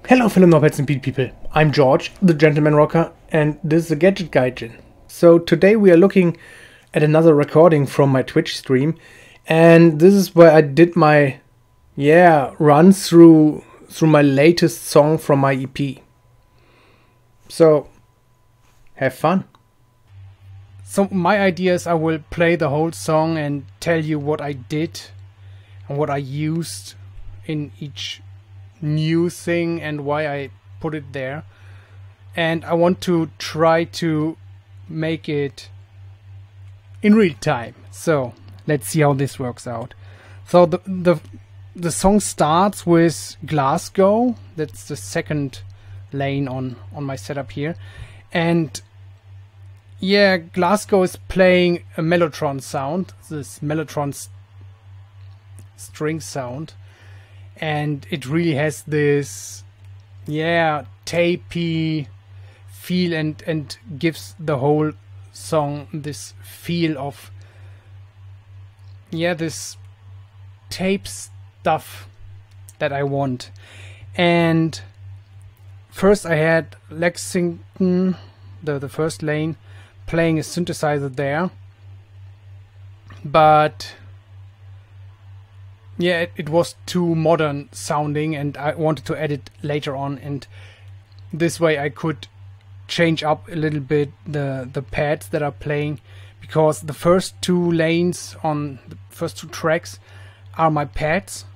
Hello fellow Norbits and Beat people, I'm George, the Gentleman Rocker, and this is the Gadget Gijin. So today we are looking at another recording from my Twitch stream, and this is where I did my run through my latest song from my EP. So have fun. So my idea is I will play the whole song and tell you what I did and what I used in each new thing and why I put it there. And I want to try to make it in real time. So let's see how this works out. So the song starts with Glasgow. That's the second lane on my setup here. And yeah, Glasgow is playing a mellotron sound, this mellotron string sound, and it really has this tapey feel and gives the whole song this feel of this tape stuff that I want. And first I had Lexington, the first lane, playing a synthesizer there, but it was too modern sounding and I wanted to add it later on, and this way I could change up a little bit the pads that are playing, because the first two lanes on the first two tracks are my pads,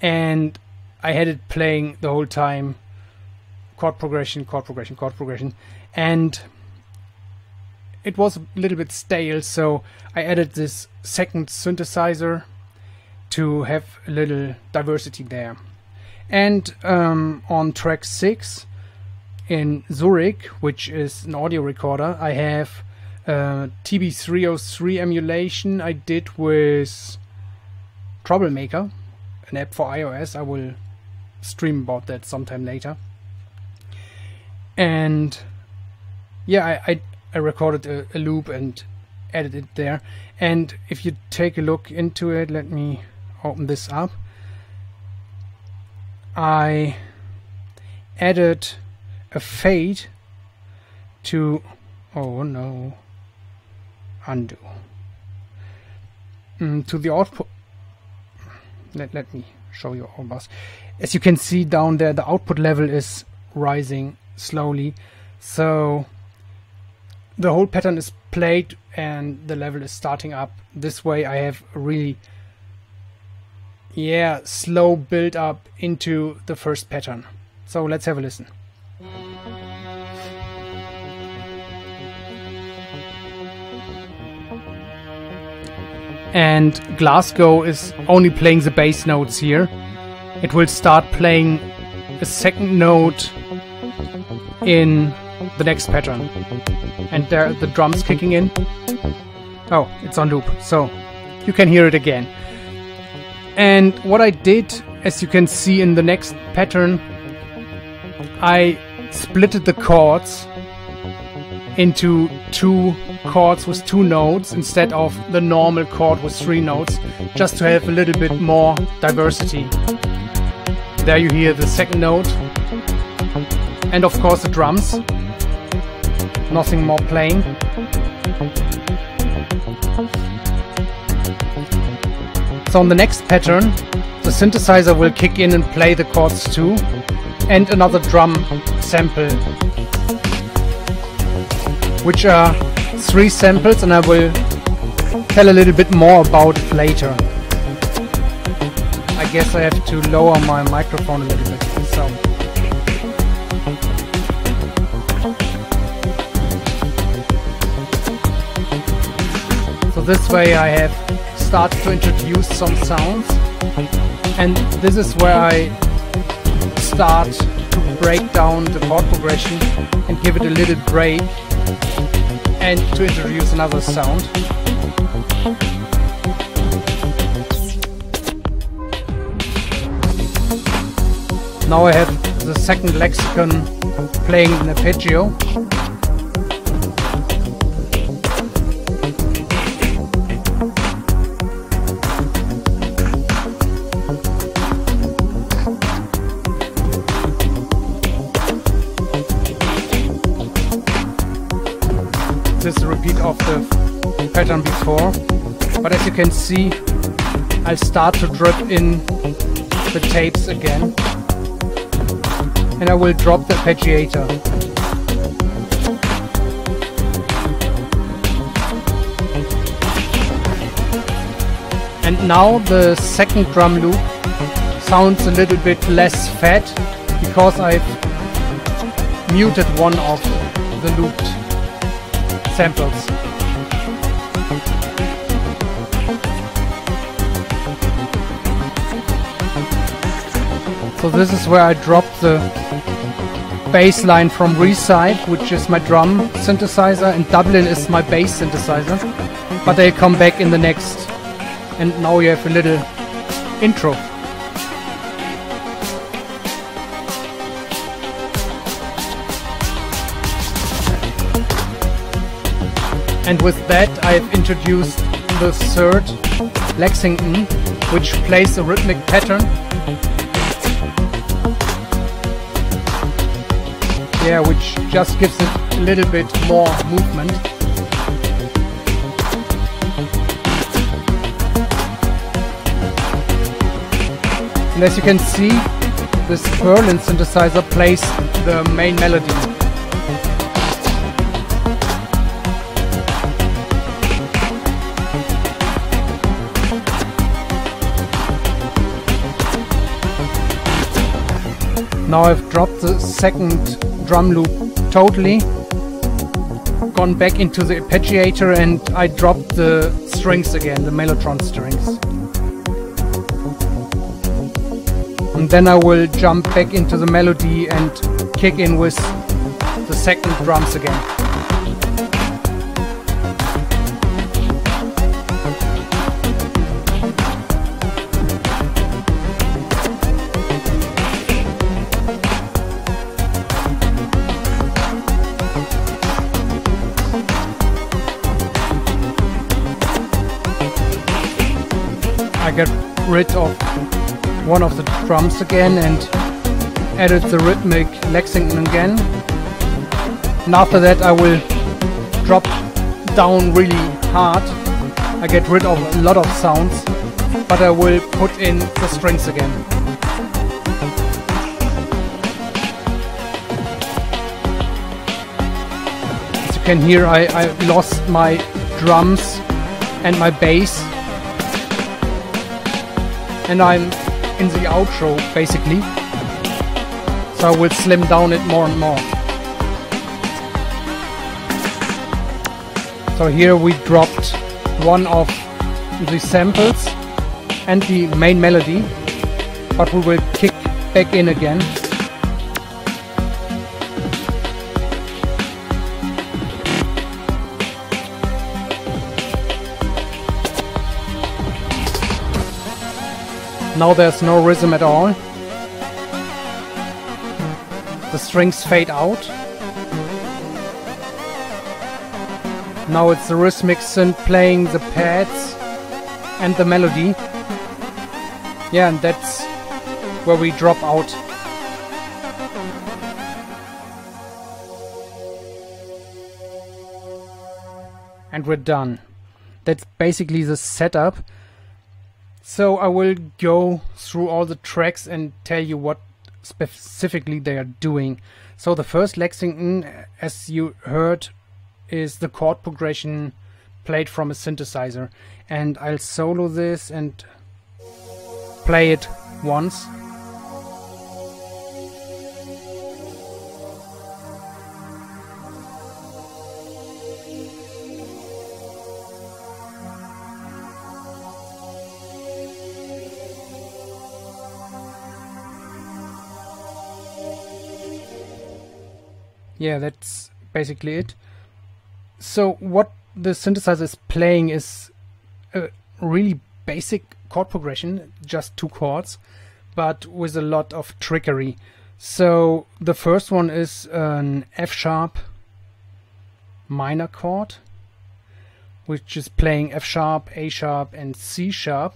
and I had it playing the whole time chord progression, and it was a little bit stale, so I added this second synthesizer to have a little diversity there. And on track 6 in Zurich, which is an audio recorder, I have TB303 emulation I did with Troublemaker, an app for iOS. I will stream about that sometime later. And I recorded a loop and added it there. And if you take a look into it, let me open this up. I added a fade to undo to the output. Let me show you all this. As you can see down there, the output level is rising slowly, so the whole pattern is played and the level is starting up. This way I have a really slow build up into the first pattern. So let's have a listen. And Glasgow is only playing the bass notes here. It will start playing a second note in the next pattern, and there are the drums kicking in. Oh, it's on loop, so you can hear it again. And what I did, as you can see in the next pattern, I splitted the chords into two chords with two notes instead of the normal chord with three notes, just to have a little bit more diversity. There you hear the second note, and of course the drums. Nothing more playing. So on the next pattern, the synthesizer will kick in and play the chords too, and another drum sample, which are 3 samples, and I will tell a little bit more about it later. I guess I have to lower my microphone a little bit. So this way I have started to introduce some sounds, and this is where I start to break down the chord progression and give it a little break and to introduce another sound. Now I have the second lexicon playing an arpeggio. of the pattern before, but as you can see, I'll start to drip in the tapes again, and I will drop the arpeggiator. And now the second drum loop sounds a little bit less fat because I've muted one of the looped samples. So this is where I drop the bass line from Reside, which is my drum synthesizer, and Dublin is my bass synthesizer, but they'll come back in the next. And now you have a little intro. And with that I've introduced the third Lexington, which plays a rhythmic pattern. Yeah, which just gives it a little bit more movement. And as you can see, this Berlin synthesizer plays the main melody. Now I've dropped the second drum loop totally, gone back into the arpeggiator, and I dropped the strings again, the Mellotron strings. And then I will jump back into the melody and kick in with the second drums again. I get rid of one of the drums again and added the rhythmic Lexington again. And after that I will drop down really hard. I get rid of a lot of sounds, but I will put in the strings again. As you can hear, I lost my drums and my bass, and I'm in the outro basically, so I will slim down it more and more. So here we dropped one of the samples and the main melody, but we will kick back in again. Now there's no rhythm at all. The strings fade out. Now it's the rhythmic synth playing the pads and the melody. Yeah, and that's where we drop out. And we're done. That's basically the setup. So I will go through all the tracks and tell you what specifically they are doing. So the first Lexington, as you heard, is the chord progression played from a synthesizer. And I'll solo this and play it once. Yeah, that's basically it. So what the synthesizer is playing is a really basic chord progression, just 2 chords, but with a lot of trickery. So the first one is an F sharp minor chord, which is playing F sharp, A sharp and C sharp,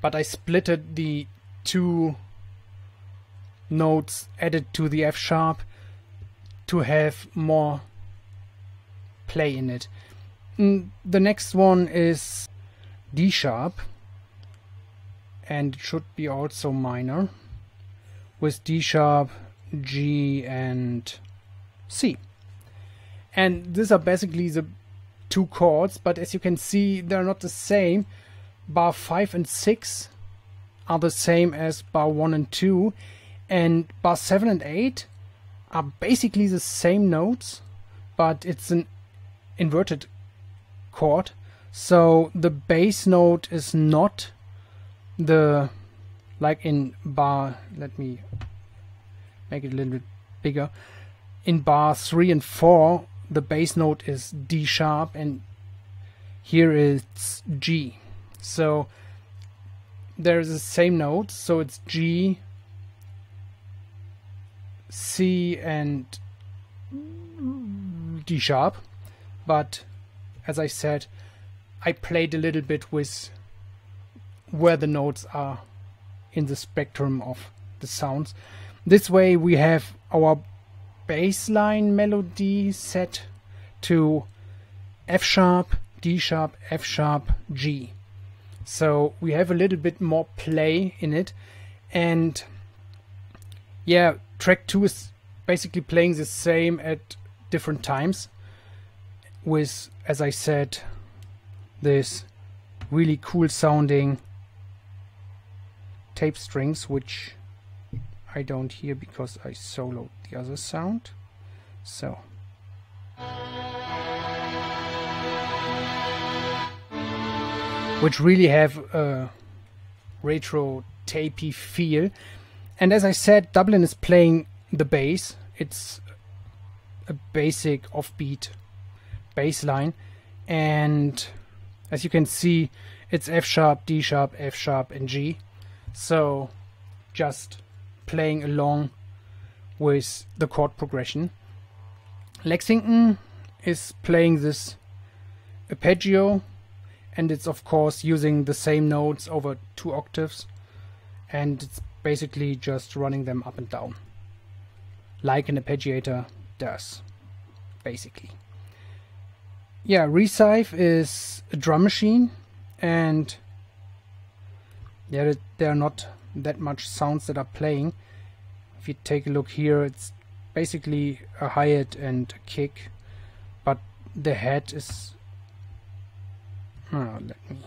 but I splitted the 2 notes added to the F sharp to have more play in it. The next one is D sharp, and it should be also minor, with D sharp, G and C. And these are basically the two chords, but as you can see, they're not the same. Bar 5 and 6 are the same as bar 1 and 2, and bar 7 and 8 are basically the same notes, but it's an inverted chord. So the bass note is not the, like in bar, let me make it a little bit bigger. In bar 3 and 4, the bass note is D sharp, and here it's G. So there's the same notes, so it's G, C and D sharp. But as I said, I played a little bit with where the notes are in the spectrum of the sounds. This way we have our bass line melody set to F sharp, D sharp, F sharp, G. So we have a little bit more play in it. And yeah, track 2 is basically playing the same at different times with, as I said, this really cool sounding tape strings, which I don't hear because I soloed the other sound. So which really have a retro tapey feel. And as I said, Dublin is playing the bass. It's a basic offbeat bass line, and as you can see, it's F sharp, D sharp, F sharp and G. So just playing along with the chord progression. Lexington is playing this arpeggio, and it's of course using the same notes over 2 octaves, and it's basically just running them up and down like an arpeggiator does, basically. Yeah, Recife is a drum machine, and yeah, there are not that much sounds that are playing. If you take a look here, it's basically a hi-hat and a kick, but the head is let me.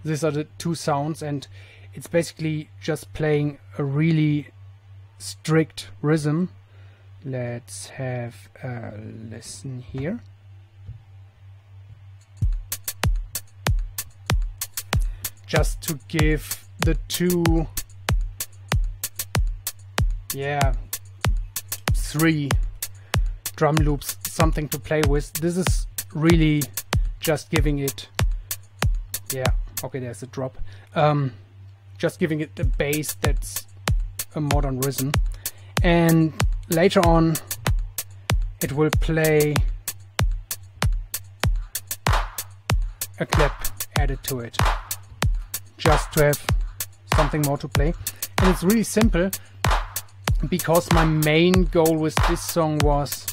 These are the 2 sounds, and it's basically just playing a really strict rhythm. Let's have a listen here. Just to give the 2, 3 drum loops something to play with. This is really just giving it, okay, there's a drop. Just giving it a bass that's a modern rhythm. And later on it will play a clap added to it, just to have something more to play. And it's really simple, because my main goal with this song was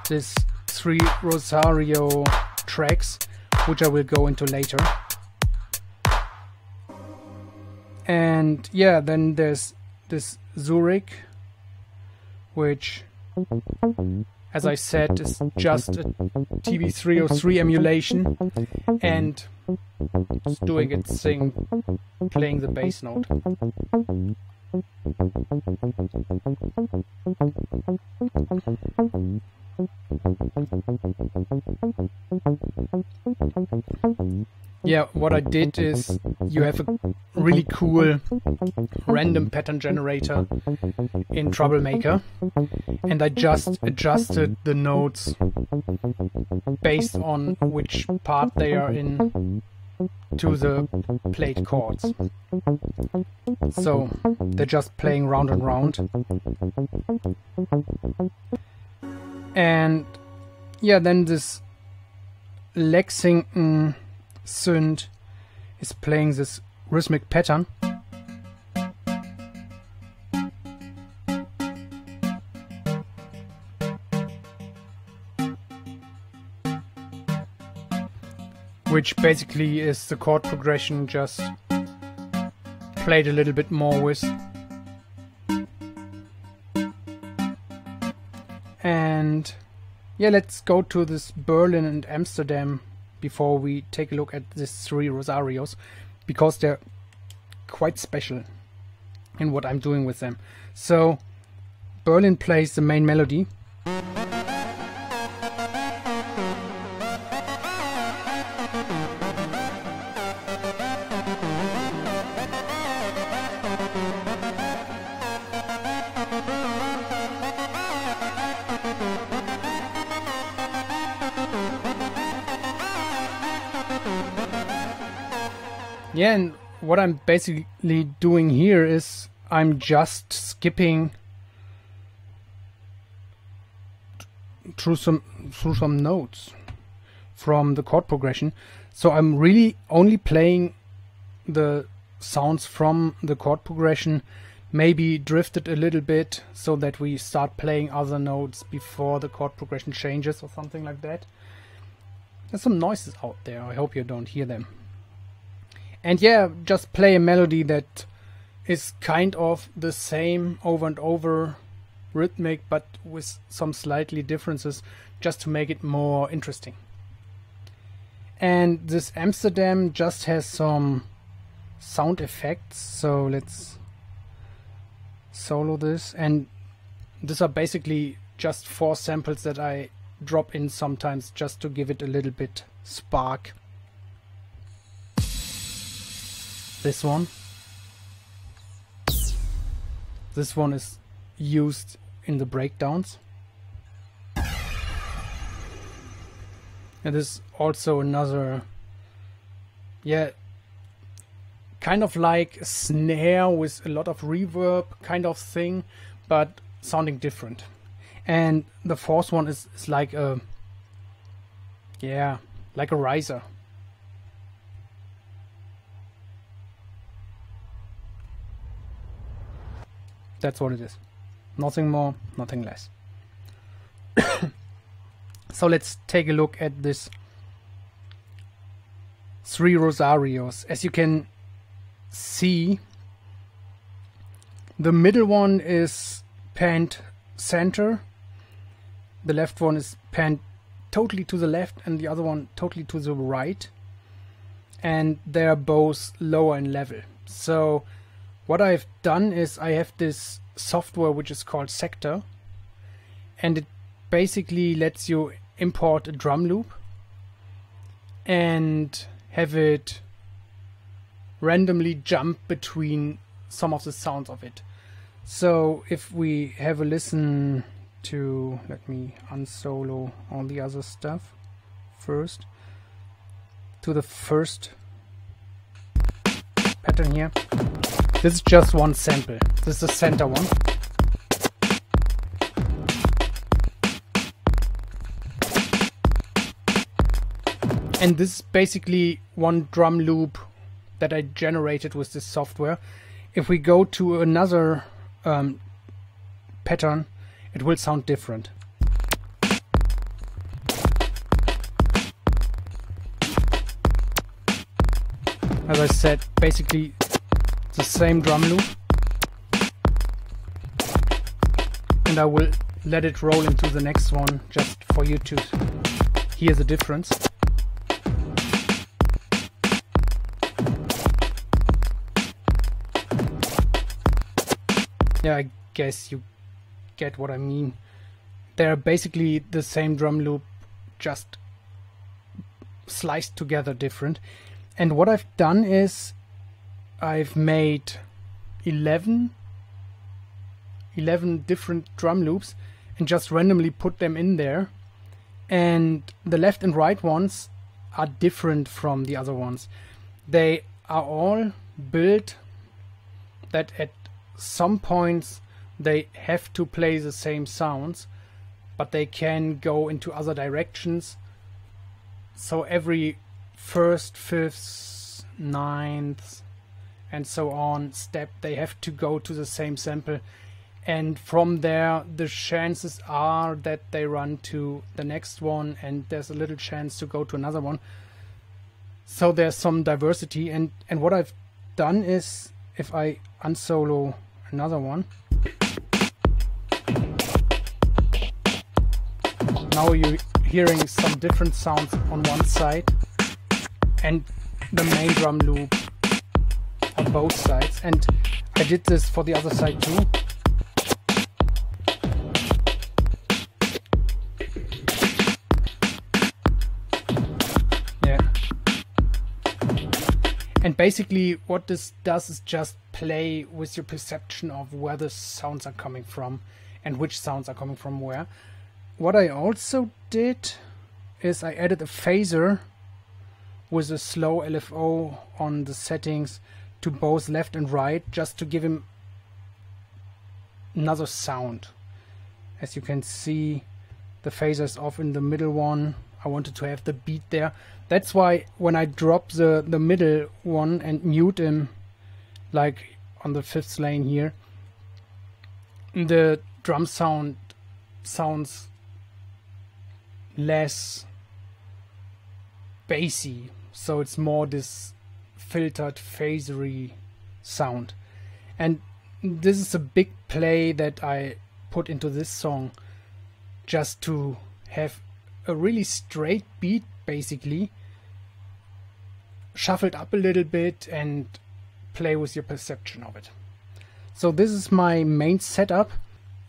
this 3 Rosario tracks, which I will go into later. And yeah, then there's this Zurich, which, as I said, is just a TB303 emulation, and it's doing its thing, playing the bass note. Yeah, what I did is, you have a really cool random pattern generator in Troublemaker, and I just adjusted the notes based on which part they are in to the played chords. So they're just playing round and round. And yeah, then this Lexington synth is playing this rhythmic pattern. which basically is the chord progression just played a little bit more with. And yeah, let's go to this Berlin and Amsterdam before we take a look at these 3 Rosarios, because they're quite special in what I'm doing with them. So Berlin plays the main melody. Yeah, and what I'm basically doing here is I'm just skipping through some notes from the chord progression. So I'm really only playing the sounds from the chord progression, maybe drifted a little bit so that we start playing other notes before the chord progression changes or something like that. There's some noises out there, I hope you don't hear them. And yeah, just play a melody that is kind of the same over and over, rhythmic, but with some slightly differences, just to make it more interesting. And this Amsterdam just has some sound effects, so let's solo this. And these are basically just 4 samples that I drop in sometimes just to give it a little bit spark. This one is used in the breakdowns. And this is also another, yeah, kind of like a snare with a lot of reverb kind of thing, but sounding different. And the 4th one is like a, yeah, like a riser. That's what it is. Nothing more, nothing less. So let's take a look at this 3 Rosarios. As you can see, the middle one is panned center, the left one is panned totally to the left, and the other one totally to the right, and they're both lower in level. So what I've done is I have this software which is called Sector, and it basically lets you import a drum loop and have it randomly jump between some of the sounds of it. So if we have a listen to, let me unsolo all the other stuff first, to the first pattern here. This is just one sample. This is the center one. And this is basically one drum loop that I generated with this software. If we go to another pattern, it will sound different. As I said, basically the same drum loop, and I will let it roll into the next one just for you to hear the difference. Yeah, I guess you get what I mean. They're basically the same drum loop, just sliced together different. And what I've done is I've made 11 different drum loops and just randomly put them in there. And the left and right ones are different from the other ones. They are all built that at some points they have to play the same sounds, but they can go into other directions. So every first, fifth, ninth, and so on step, they have to go to the same sample, and from there the chances are that they run to the next one, and there's a little chance to go to another one. So there's some diversity, and what I've done is, if I unsolo another one, now you're hearing some different sounds on one side and the main drum loop on both sides, and I did this for the other side too. Yeah. And basically what this does is just play with your perception of where the sounds are coming from and which sounds are coming from where. What I also did is I added a phaser with a slow LFO on the settings to both left and right, just to give him another sound. As you can see, the phaser is off in the middle one. I wanted to have the beat there. That's why when I drop the middle one and mute him, like on the 5th lane here, the drum sound sounds less bassy, so it's more this filtered phasery sound. And this is a big play that I put into this song, just to have a really straight beat, basically shuffled up a little bit and play with your perception of it. So this is my main setup.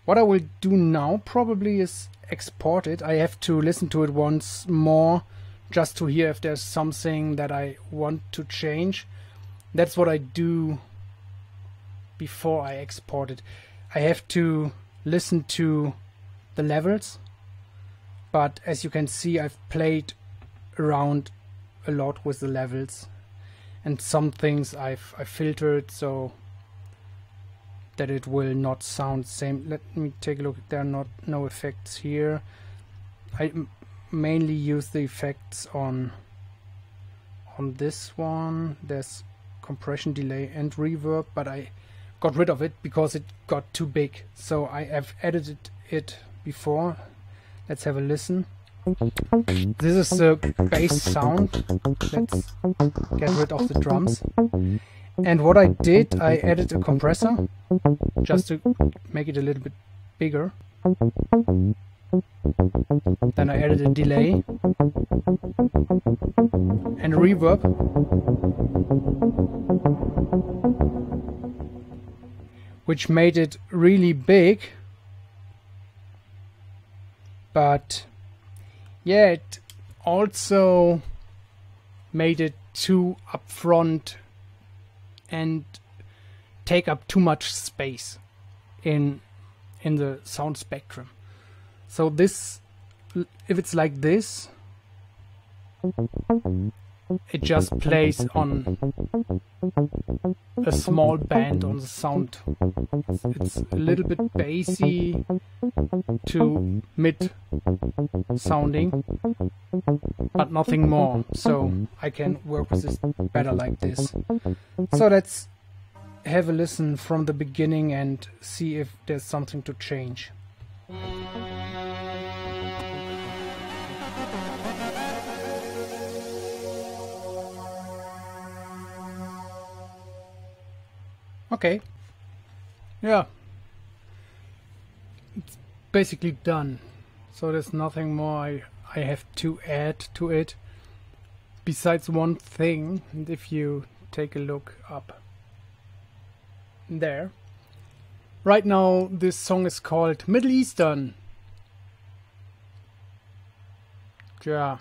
What I will do now probably is export it. I have to listen to it once more just to hear if there's something that I want to change. That's what I do before I export it. I have to listen to the levels, but as you can see, I've played around a lot with the levels, and some things I've filtered so that it will not sound the same. Let me take a look. There are no effects here. I mainly use the effects on this one. There's compression, delay and reverb, but I got rid of it because it got too big, so I have edited it before. Let's have a listen. This is the bass sound. Let's get rid of the drums. And what I did, I added a compressor just to make it a little bit bigger. Then I added a delay and reverb. Which made it really big. But yeah, it also made it too upfront and take up too much space in the sound spectrum. So this, if it's like this, it just plays on a small band on the sound. It's a little bit bassy to mid sounding, but nothing more. So I can work with this better like this. So let's have a listen from the beginning and see if there's something to change. Okay, yeah, it's basically done, so there's nothing more I have to add to it besides one thing. And if you take a look up there, right now this song is called Middle Eastern, yeah,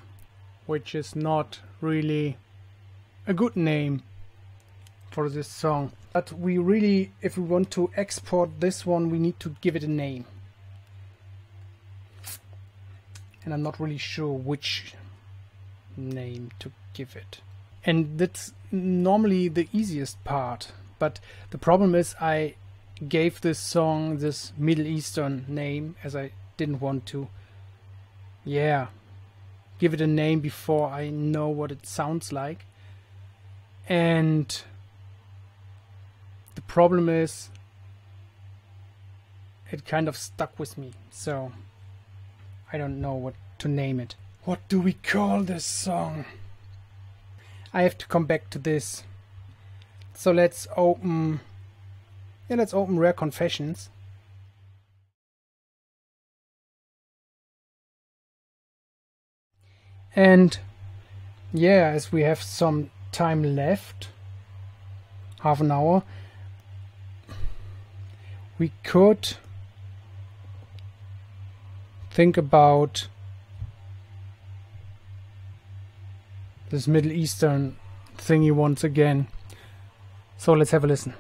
which is not really a good name for this song. But we really, if we want to export this one, we need to give it a name. And I'm not really sure which name to give it. And that's normally the easiest part. But the problem is I gave this song this Middle Eastern name as I didn't want to, yeah, give it a name before I know what it sounds like. And the problem is it kind of stuck with me, so I don't know what to name it. What do we call this song? I have to come back to this. So let's open Rare Confessions. And yeah, as we have some time left, half an hour, we could think about this Middle Eastern thingy once again. So let's have a listen.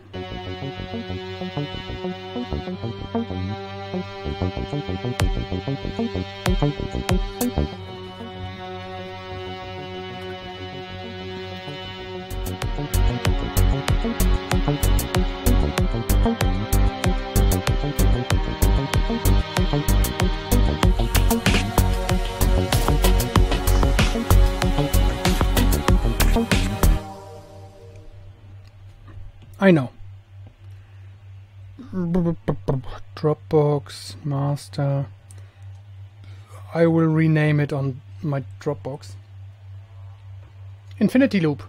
I know. Dropbox master. I will rename it on my Dropbox. Infinity loop.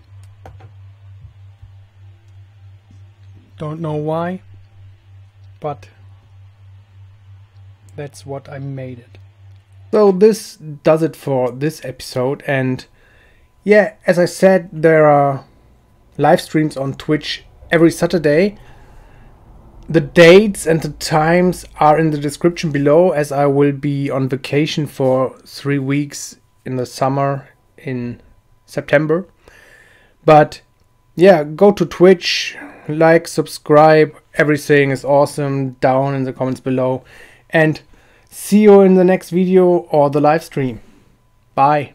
Don't know why, but that's what I made it. So this does it for this episode, and yeah, as I said, there are live streams on Twitch every Saturday. The dates and the times are in the description below, as I will be on vacation for 3 weeks in the summer in September. But yeah, go to Twitch, like, subscribe, everything is awesome down in the comments below, and see you in the next video or the live stream. Bye.